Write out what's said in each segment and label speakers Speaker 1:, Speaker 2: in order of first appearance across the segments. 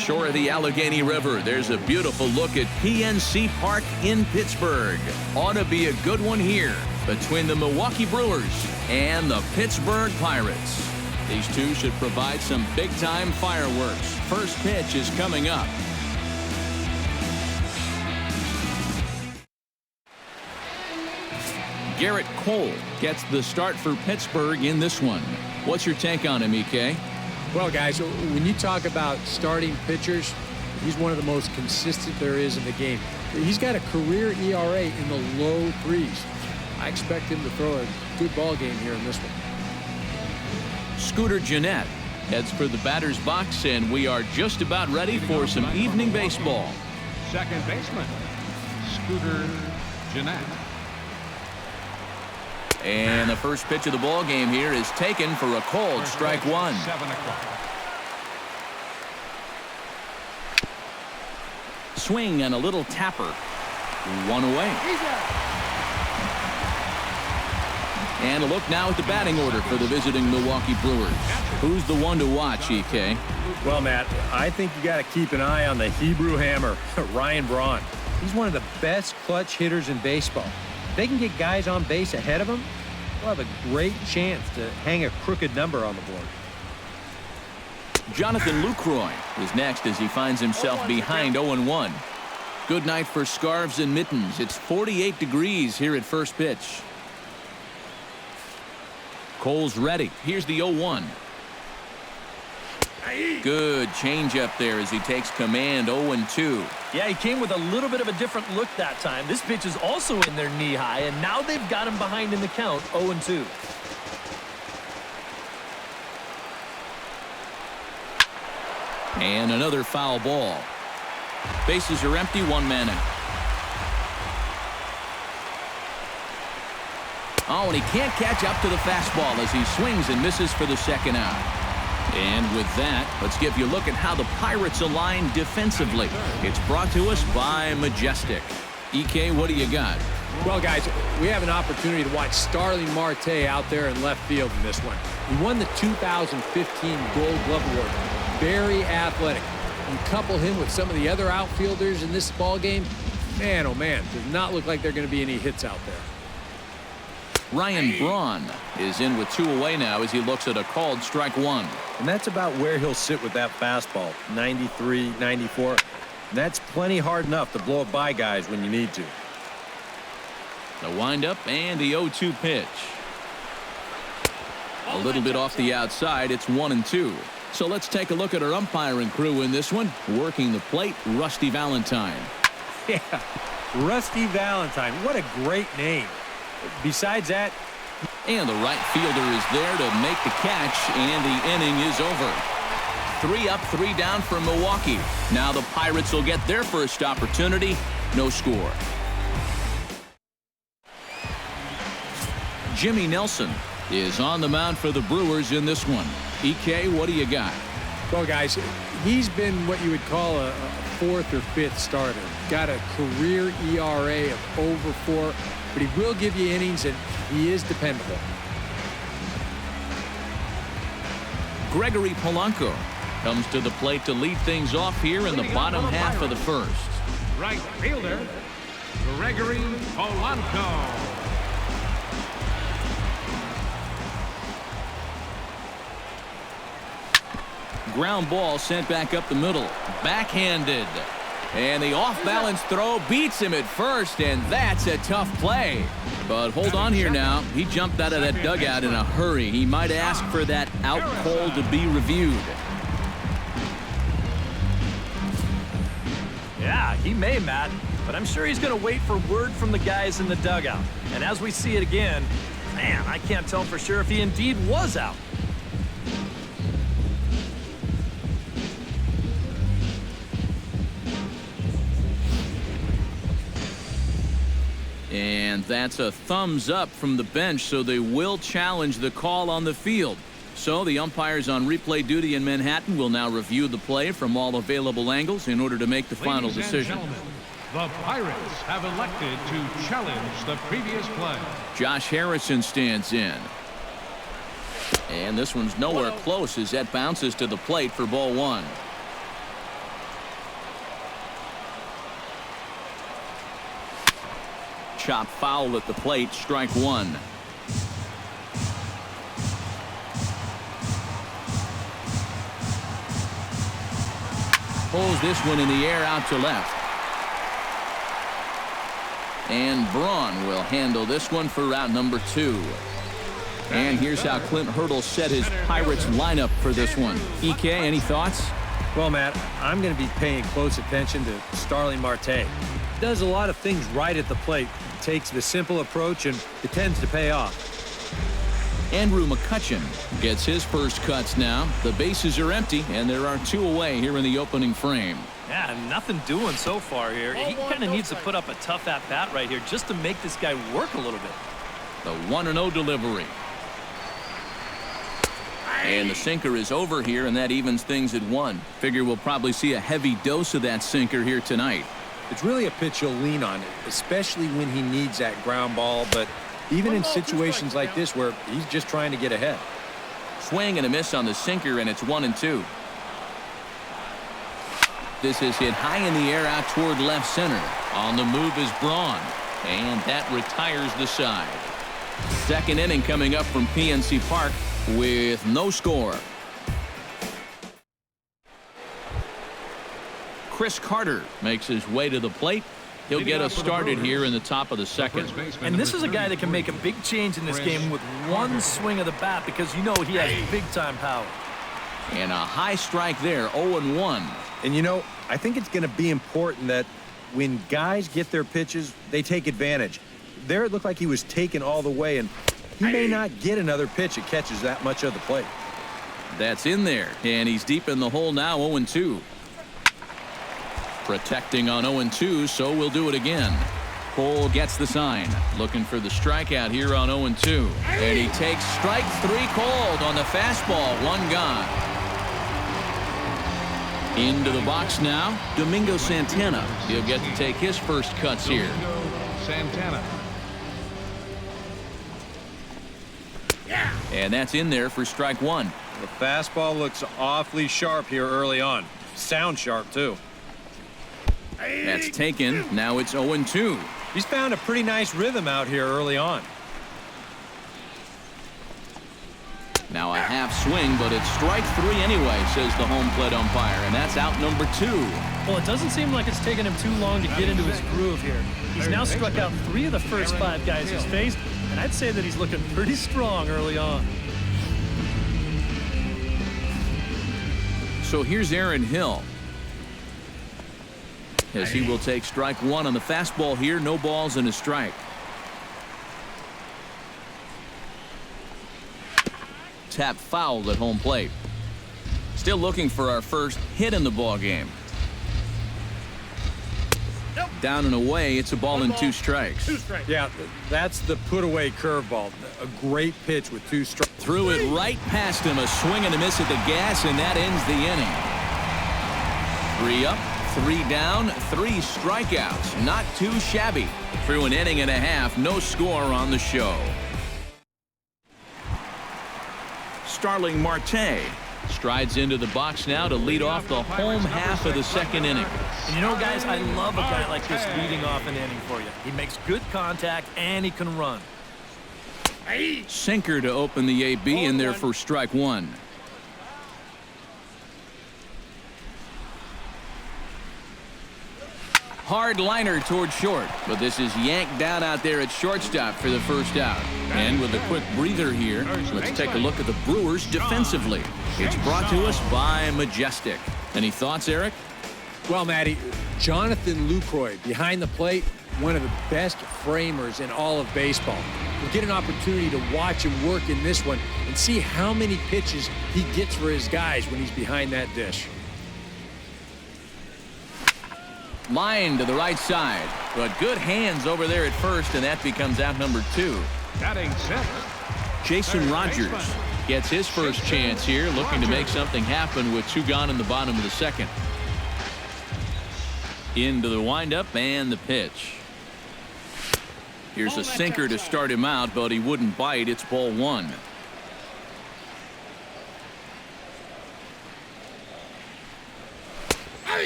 Speaker 1: shore of the Allegheny River, there's a beautiful look at PNC Park in Pittsburgh. Ought to be a good one here between the Milwaukee Brewers and the Pittsburgh Pirates. These two should provide some big-time fireworks. First pitch is coming up. Garrett Cole gets the start for Pittsburgh in this one. What's your take on him, EK?
Speaker 2: Well, guys, when you talk about starting pitchers, he's one of the most consistent there is in the game. He's got a career ERA in the low 3s. I expect him to throw a good ball game here in this one.
Speaker 1: Scooter Gennett heads for the batter's box, and we are just about ready for some evening baseball.
Speaker 3: Second baseman, Scooter Gennett.
Speaker 1: And the first pitch of the ball game here is taken for a cold strike one.
Speaker 3: 7 o'clock.
Speaker 1: Swing and a little tapper. One away. And a look now at the batting order for the visiting Milwaukee Brewers. Who's the one to watch, EK?
Speaker 4: Well, Matt, I think you got to keep an eye on the Hebrew Hammer, Ryan Braun. He's one of the best clutch hitters in baseball. If they can get guys on base ahead of him, they'll have a great chance to hang a crooked number on the board.
Speaker 1: Jonathan Lucroy is next as he finds himself behind 0-1. Good night for scarves and mittens. It's 48 degrees here at first pitch. Cole's ready. Here's the 0-1. Good changeup there as he takes command. 0-2.
Speaker 5: Yeah, he came with a little bit of a different look that time. This pitch is also in their knee high, and now they've got him behind in the count. 0-2.
Speaker 1: And another foul ball. Bases are empty, one man out. Oh, and he can't catch up to the fastball as he swings and misses for the second out. And with that, let's give you a look at how the Pirates align defensively. It's brought to us by Majestic. EK, what do you got?
Speaker 2: Well, guys, we have an opportunity to watch Starling Marte out there in left field in this one. He won the 2015 Gold Glove Award. Very athletic. You couple him with some of the other outfielders in this ball game, man, oh man, does not look like there are going to be any hits out there.
Speaker 1: Ryan Braun is in with 2 away now as he looks at a called strike one.
Speaker 4: And that's about where he'll sit with that fastball, 93, 94. And that's plenty hard enough to blow it by guys when you need to.
Speaker 1: The windup and the 0-2 pitch. A little bit off the outside. It's 1-2. So let's take a look at our umpiring crew in this one. Working the plate, Rusty Valentine.
Speaker 4: Yeah, Rusty Valentine. What a great name. Besides that,
Speaker 1: and the right fielder is there to make the catch, and the inning is over. 3 up, 3 down for Milwaukee. Now the Pirates will get their first opportunity. No score. Jimmy Nelson is on the mound for the Brewers in this one. EK, what do you got?
Speaker 2: Well, guys, he's been what you would call a 4th or 5th starter. Got a career ERA of over 4. But he will give you innings, and he is dependable.
Speaker 1: Gregory Polanco comes to the plate to lead things off here in the bottom half of the first.
Speaker 3: Right fielder, Gregory Polanco.
Speaker 1: Ground ball sent back up the middle. Backhanded. And the off-balance throw beats him at first, and that's a tough play. But hold on here now. He jumped out of that dugout in a hurry. He might ask for that out call to be reviewed.
Speaker 5: Yeah, he may, Matt, but I'm sure he's going to wait for word from the guys in the dugout. And as we see it again, man, I can't tell for sure if he indeed was out.
Speaker 1: And that's a thumbs up from the bench, so they will challenge the call on the field. So the umpires on replay duty in Manhattan will now review the play from all available angles in order to make the final decision.
Speaker 3: The Pirates have elected to challenge the previous play.
Speaker 1: Josh Harrison stands in. And this one's nowhere close as that bounces to the plate for ball one. chop foul at the plate. Strike one. Pulls this one in the air out to left. And Braun will handle this one for route number 2. And here's how Clint Hurdle set his Pirates lineup for this one. EK, any thoughts?
Speaker 4: Well, Matt, I'm going to be paying close attention to Starling Marte. Does a lot of things right at the plate. Takes the simple approach, and it tends to pay off.
Speaker 1: Andrew McCutchen gets his first cuts now. The bases are empty, and there are 2 away here in the opening frame.
Speaker 5: Yeah, nothing doing so far here. He kind of needs to put up a tough at-bat right here just to make this guy work a little bit.
Speaker 1: The 1-0 delivery. And the sinker is over here, and that evens things at 1. Figure we'll probably see a heavy dose of that sinker here tonight.
Speaker 4: It's really a pitch you'll lean on, especially when he needs that ground ball, but even in situations like this where he's just trying to get ahead.
Speaker 1: Swing and a miss on the sinker, and it's 1-2. This is hit high in the air out toward left center. On the move is Braun, and that retires the side. Second inning coming up from PNC Park with no score. Chris Carter makes his way to the plate. He'll get us started here in the top of the second.
Speaker 5: And this is a guy that can make a big change in this game with one swing of the bat because you know he has big-time power.
Speaker 1: And a high strike there, 0-1.
Speaker 4: And, you know, I think it's going to be important that when guys get their pitches, they take advantage. There it looked like he was taken all the way, and he may not get another pitch that catches that much of the plate.
Speaker 1: That's in there, and he's deep in the hole now, 0-2. Protecting on 0-2, so we'll do it again. Cole gets the sign. Looking for the strikeout here on 0-2. And he takes strike 3 called on the fastball. 1 gone. Into the box now, Domingo Santana. He'll get to take his first cuts here.
Speaker 3: Santana.
Speaker 1: And that's in there for strike 1.
Speaker 4: The fastball looks awfully sharp here early on. Sound sharp, too.
Speaker 1: That's taken. Now it's 0-2.
Speaker 4: He's found a pretty nice rhythm out here early on.
Speaker 1: Now a half swing, but it's strike 3 anyway, says the home plate umpire, and that's out number 2.
Speaker 5: Well, it doesn't seem like it's taken him too long to get into his groove here. He's now struck out 3 of the first 5 guys he's faced, and I'd say that he's looking pretty strong early on.
Speaker 1: So here's Aaron Hill, as he will take strike 1 on the fastball here. No balls and a strike. Tap fouled at home plate. Still looking for our first hit in the ball game. Down and away. It's a ball and 2 strikes.
Speaker 4: Yeah, that's the put away curveball. A great pitch with 2 strikes.
Speaker 1: Threw it right past him. A swing and a miss at the gas, and that ends the inning. 3 up, 3 down, 3 strikeouts. Not too shabby. Through an inning and a half, no score on the show. Starling Marte strides into the box now to lead off the home half of the second inning.
Speaker 5: And you know, guys, I love a guy like this leading off an inning for you. He makes good contact, and he can run.
Speaker 1: Sinker to open the AB in there for strike 1. Hard liner toward short, but this is yanked down out there at shortstop for the first out. And with a quick breather here, let's take a look at the Brewers defensively. It's brought to us by Majestic. Any thoughts, Eric?
Speaker 2: Well, Matty, Jonathan Lucroy behind the plate, one of the best framers in all of baseball. We'll get an opportunity to watch him work in this one and see how many pitches he gets for his guys when he's behind that dish.
Speaker 1: Line to the right side, but good hands over there at first, and that becomes out number 2.
Speaker 3: Batting 6th.
Speaker 1: Jason Rogers gets his first chance here, looking to make something happen with 2 gone in the bottom of the second. Into the windup and the pitch. Here's a sinker to start him out, but he wouldn't bite. It's ball 1.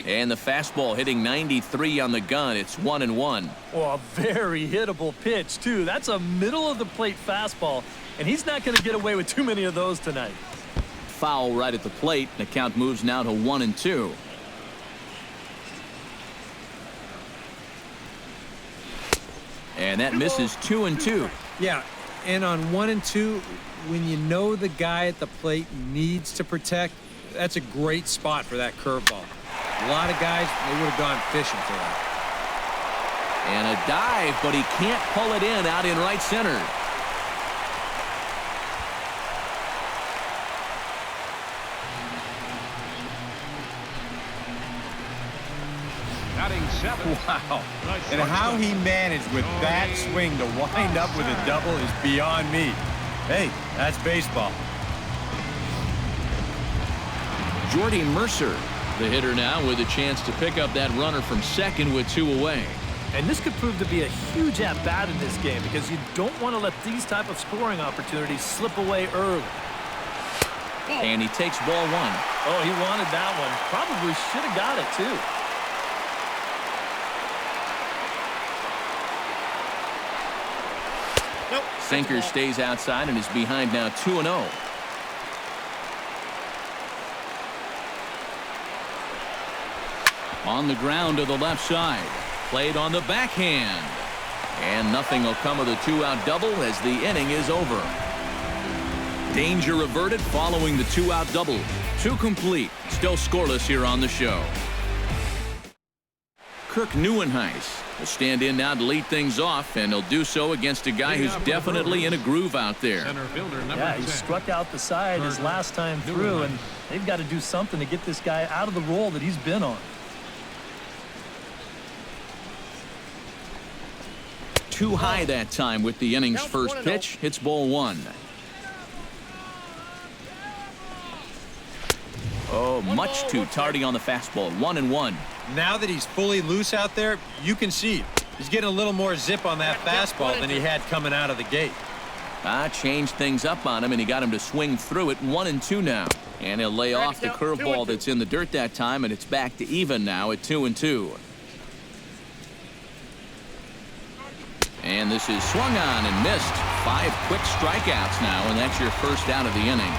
Speaker 1: And the fastball hitting 93 on the gun. It's 1-1.
Speaker 5: Oh, a very hittable pitch, too. That's a middle-of-the-plate fastball, and he's not going to get away with too many of those tonight.
Speaker 1: Foul right at the plate. The count moves now to 1-2. And that misses 2-2.
Speaker 4: Yeah, and on 1 and 2, when you know the guy at the plate needs to protect, that's a great spot for that curveball. A lot of guys, they would have gone fishing for that.
Speaker 1: And a dive, but he can't pull it in out in right center.
Speaker 3: Batting 7.
Speaker 4: Wow. And how he managed with that swing to wind up with a double is beyond me. Hey, that's baseball.
Speaker 1: Jordy Mercer, the hitter now, with a chance to pick up that runner from second with 2 away.
Speaker 5: And this could prove to be a huge at-bat in this game because you don't want to let these type of scoring opportunities slip away early.
Speaker 1: And he takes ball 1.
Speaker 5: Oh, he wanted that one. Probably should have got it, too.
Speaker 1: Sinker stays outside and is behind now 2-0. On the ground to the left side. Played on the backhand. And nothing will come of the 2-out double as the inning is over. Danger averted following the 2-out double. 2 complete. Still scoreless here on the show. Kirk Neuenhuis will stand in now to lead things off, and he'll do so against a guy who's definitely in a groove out there.
Speaker 3: Center fielder number
Speaker 5: Yeah, he
Speaker 3: 10.
Speaker 5: struck out the side his last time through, and they've got to do something to get this guy out of the role that he's been on.
Speaker 1: Too high that time with the inning's first pitch. Hits ball 1. Oh, much too tardy on the fastball. 1-1.
Speaker 4: Now that he's fully loose out there, you can see he's getting a little more zip on that fastball than he had coming out of the gate.
Speaker 1: Changed things up on him, and he got him to swing through it. 1-2 now. And he'll lay off the curveball that's in the dirt that time, and it's back to even now at 2-2. And this is swung on and missed. 5 quick strikeouts now, and that's your first out of the inning.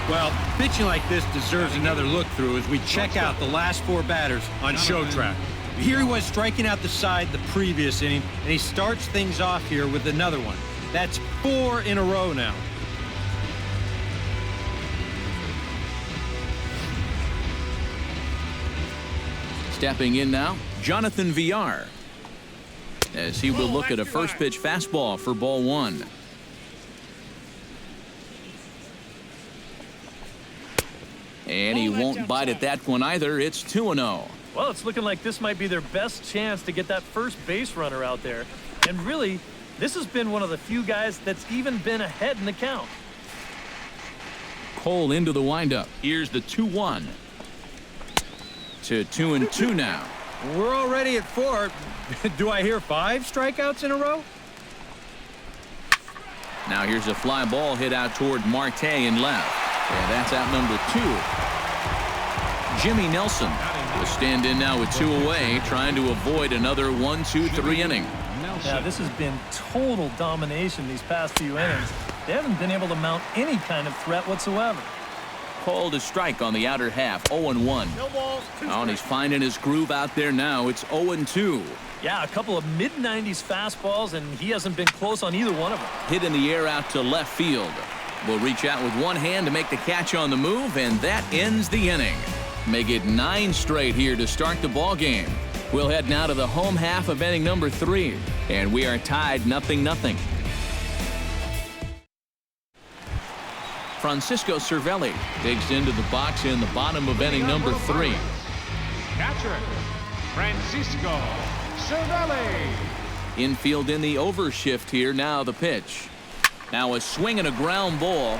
Speaker 4: Well, pitching like this deserves another look through as we check out the last 4 batters on show track. Here he was striking out the side the previous inning, and he starts things off here with another one. That's 4 in a row now.
Speaker 1: Stepping in now, Jonathan Villar, as he will look at a first pitch fastball for ball 1. And he won't bite at that one either. It's 2-0.
Speaker 5: Well, it's looking like this might be their best chance to get that first base runner out there. And really, this has been one of the few guys that's even been ahead in the count.
Speaker 1: Cole into the windup. Here's the 2-1. To 2-2 now.
Speaker 4: We're already at 4. Do I hear 5 strikeouts in a row?
Speaker 1: Now here's a fly ball hit out toward Marte in left. And that's out number 2. Jimmy Nelson will stand in now with 2 away, trying to avoid another 1-2-3 inning.
Speaker 5: Yeah, this has been total domination these past few innings. They haven't been able to mount any kind of threat whatsoever.
Speaker 1: Called a strike on the outer half, 0-1. And he's finding his groove out there now. It's 0-2.
Speaker 5: Yeah, a couple of mid-90s fastballs, and he hasn't been close on either one of them.
Speaker 1: Hit in the air out to left field. Will reach out with one hand to make the catch on the move, and that ends the inning. Make it 9 straight here to start the ball game. We'll head now to the home half of inning number 3, and we are tied 0-0. Francisco Cervelli digs into the box in the bottom of inning number 3.
Speaker 3: Catcher, Francisco Cervelli.
Speaker 1: Infield in the overshift here. Now the pitch. Now a swing and a ground ball.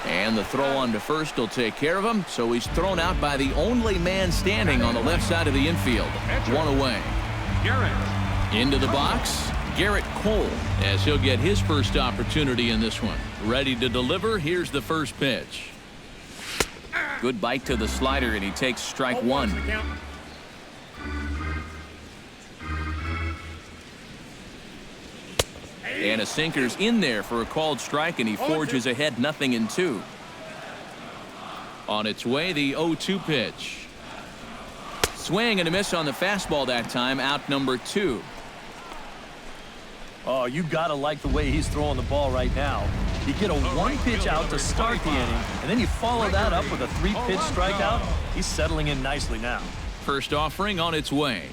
Speaker 1: And the throw on to first will take care of him. So he's thrown out by the only man standing on the left side of the infield. 1 away.
Speaker 3: Garrett.
Speaker 1: Into the box, Garrett Cole, as he'll get his first opportunity in this one. Ready to deliver. Here's the first pitch. Good bite to the slider, and he takes strike one. And a sinker's in there for a called strike, and he forges ahead 0-2. On its way, the 0-2 pitch. Swing and a miss on the fastball that time, out number 2.
Speaker 6: Oh, you got to like the way he's throwing the ball right now. You get a one-pitch out to start the inning, and then you follow that up with a 3-pitch strikeout. He's settling in nicely now.
Speaker 1: First offering on its way.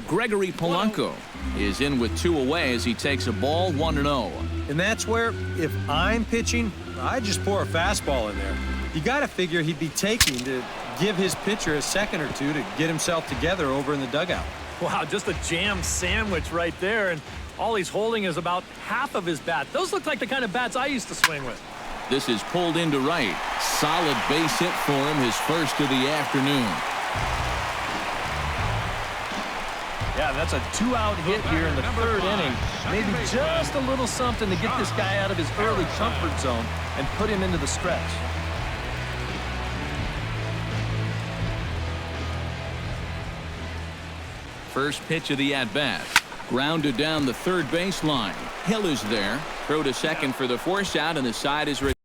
Speaker 1: Gregory Polanco is in with 2 away as he takes a ball 1-0.
Speaker 4: And that's where, if I'm pitching, I just pour a fastball in there. You got to figure he'd be taking to give his pitcher a second or two to get himself together over in the dugout.
Speaker 6: Wow, just a jam sandwich right there, and all he's holding is about half of his bat. Those look like the kind of bats I used to swing with.
Speaker 1: This is pulled into right. Solid base hit for him, his first of the afternoon.
Speaker 6: Yeah, that's a 2-out hit here in the 3rd inning. Maybe just a little something to get this guy out of his early comfort zone and put him into the stretch.
Speaker 1: First pitch of the at-bat. Grounded down the third baseline. Hill is there. Throw to second for the force out, and the side is